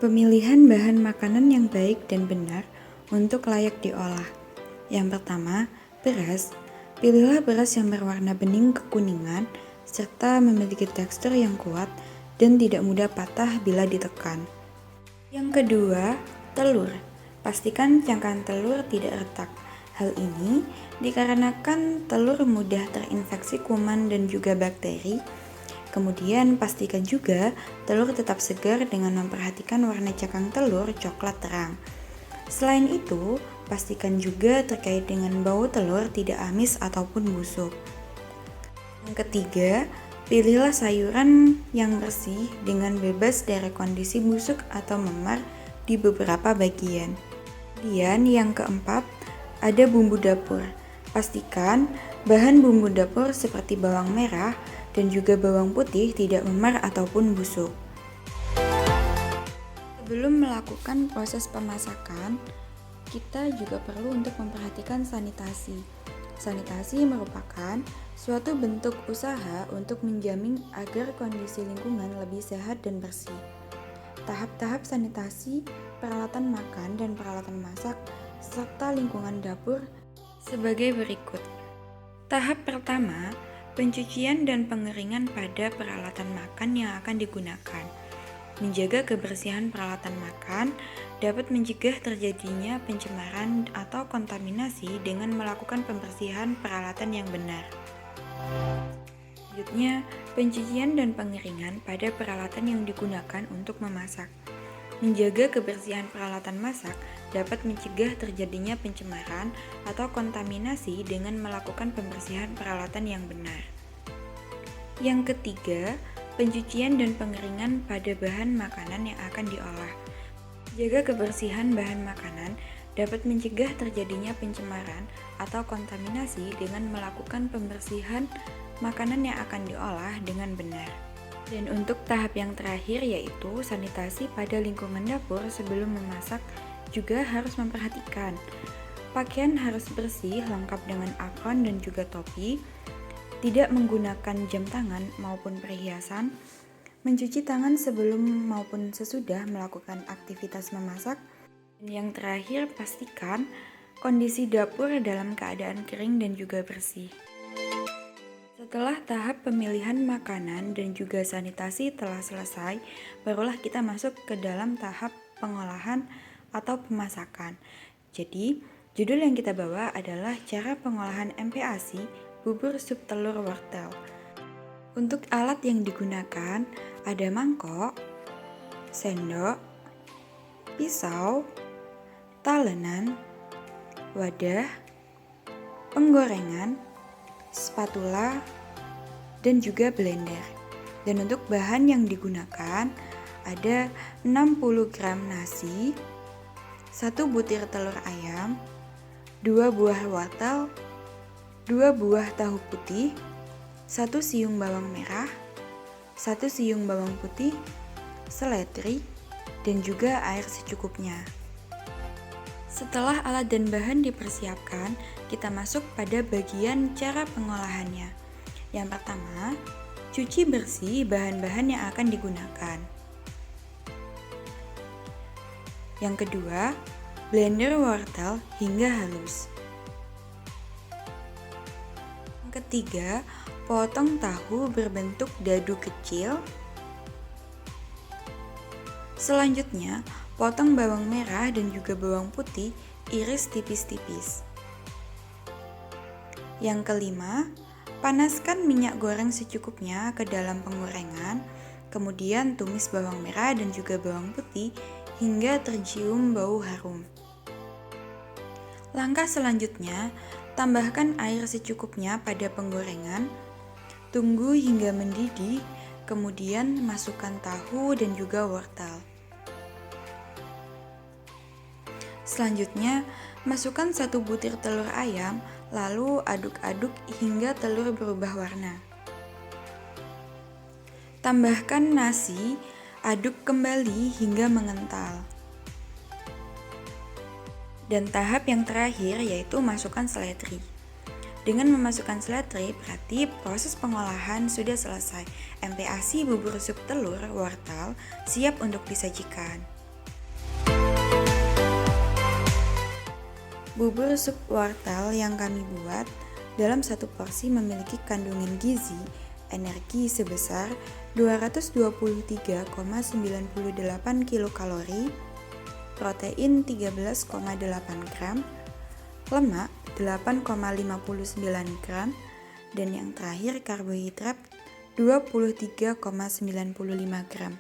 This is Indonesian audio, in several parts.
Pemilihan bahan makanan yang baik dan benar untuk layak diolah. Yang pertama, beras. Pilihlah beras yang berwarna bening kekuningan serta memiliki tekstur yang kuat dan tidak mudah patah bila ditekan. Yang kedua, telur. Pastikan cangkang telur tidak retak. Hal ini dikarenakan telur mudah terinfeksi kuman dan juga bakteri. Kemudian pastikan juga telur tetap segar dengan memperhatikan warna cangkang telur coklat terang. Selain itu, pastikan juga terkait dengan bau telur tidak amis ataupun busuk. Yang ketiga, pilihlah sayuran yang bersih dengan bebas dari kondisi busuk atau memar di beberapa bagian. Kemudian yang keempat, ada bumbu dapur. Pastikan bahan bumbu dapur seperti bawang merah dan juga bawang putih tidak memar ataupun busuk. Sebelum melakukan proses pemasakan, kita juga perlu untuk memperhatikan sanitasi. Sanitasi merupakan suatu bentuk usaha untuk menjamin agar kondisi lingkungan lebih sehat dan bersih. Tahap-tahap sanitasi, peralatan makan dan peralatan masak, serta lingkungan dapur sebagai berikut. Tahap pertama, pencucian dan pengeringan pada peralatan makan yang akan digunakan. Menjaga kebersihan peralatan makan dapat mencegah terjadinya pencemaran atau kontaminasi dengan melakukan pembersihan peralatan yang benar. Selanjutnya, pencucian dan pengeringan pada peralatan yang digunakan untuk memasak. Menjaga kebersihan peralatan masak dapat mencegah terjadinya pencemaran atau kontaminasi dengan melakukan pembersihan peralatan yang benar. Yang ketiga, pencucian dan pengeringan pada bahan makanan yang akan diolah. Jaga kebersihan bahan makanan dapat mencegah terjadinya pencemaran atau kontaminasi dengan melakukan pembersihan makanan yang akan diolah dengan benar. Dan untuk tahap yang terakhir yaitu sanitasi pada lingkungan dapur sebelum memasak juga harus memperhatikan. Pakaian harus bersih lengkap dengan apron dan juga topi, tidak menggunakan jam tangan maupun perhiasan, mencuci tangan sebelum maupun sesudah melakukan aktivitas memasak, dan yang terakhir pastikan kondisi dapur dalam keadaan kering dan juga bersih. Setelah tahap pemilihan makanan dan juga sanitasi telah selesai, barulah kita masuk ke dalam tahap pengolahan atau pemasakan. Jadi, judul yang kita bawa adalah cara pengolahan MPASI bubur sup telur wortel. Untuk alat yang digunakan ada mangkok, sendok, pisau, talenan, wadah, penggorengan, spatula, dan juga blender. Dan untuk bahan yang digunakan ada 60 gram nasi, 1 butir telur ayam, 2 buah wortel, 2 buah tahu putih, 1 siung bawang merah, 1 siung bawang putih, seledri, dan juga air secukupnya. Setelah alat dan bahan dipersiapkan, kita masuk pada bagian cara pengolahannya. Yang pertama, cuci bersih bahan-bahan yang akan digunakan. Yang kedua, blender wortel hingga halus. Yang ketiga, potong tahu berbentuk dadu kecil. Selanjutnya, potong bawang merah dan juga bawang putih, iris tipis-tipis. Yang kelima, panaskan minyak goreng secukupnya ke dalam penggorengan, kemudian tumis bawang merah dan juga bawang putih hingga tercium bau harum. Langkah selanjutnya, tambahkan air secukupnya pada penggorengan, tunggu hingga mendidih, kemudian masukkan tahu dan juga wortel. Selanjutnya, masukkan 1 butir telur ayam, lalu aduk-aduk hingga telur berubah warna. Tambahkan nasi, aduk kembali hingga mengental. Dan tahap yang terakhir yaitu masukkan seledri. Dengan memasukkan seledri, berarti proses pengolahan sudah selesai. MPASI bubur sup telur wortel siap untuk disajikan. Bubur sup wortel yang kami buat dalam satu porsi memiliki kandungan gizi, energi sebesar 223,98 kilokalori, protein 13,8 gram, lemak 8,59 gram, dan yang terakhir karbohidrat 23,95 gram.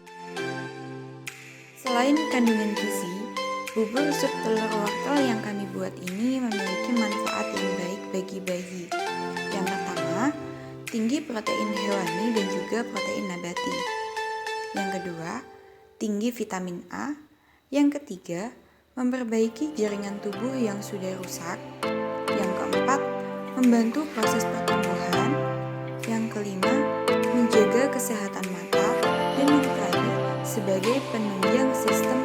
Selain kandungan gizi, bubur sup telur wortel yang kami buat ini memiliki manfaat yang baik bagi bayi. Yang pertama, tinggi protein hewani dan juga protein nabati. Yang kedua, tinggi vitamin A. Yang ketiga, memperbaiki jaringan tubuh yang sudah rusak. Yang keempat, membantu proses pertumbuhan. Yang kelima, menjaga kesehatan mata. Dan yang terakhir, sebagai penunjang sistem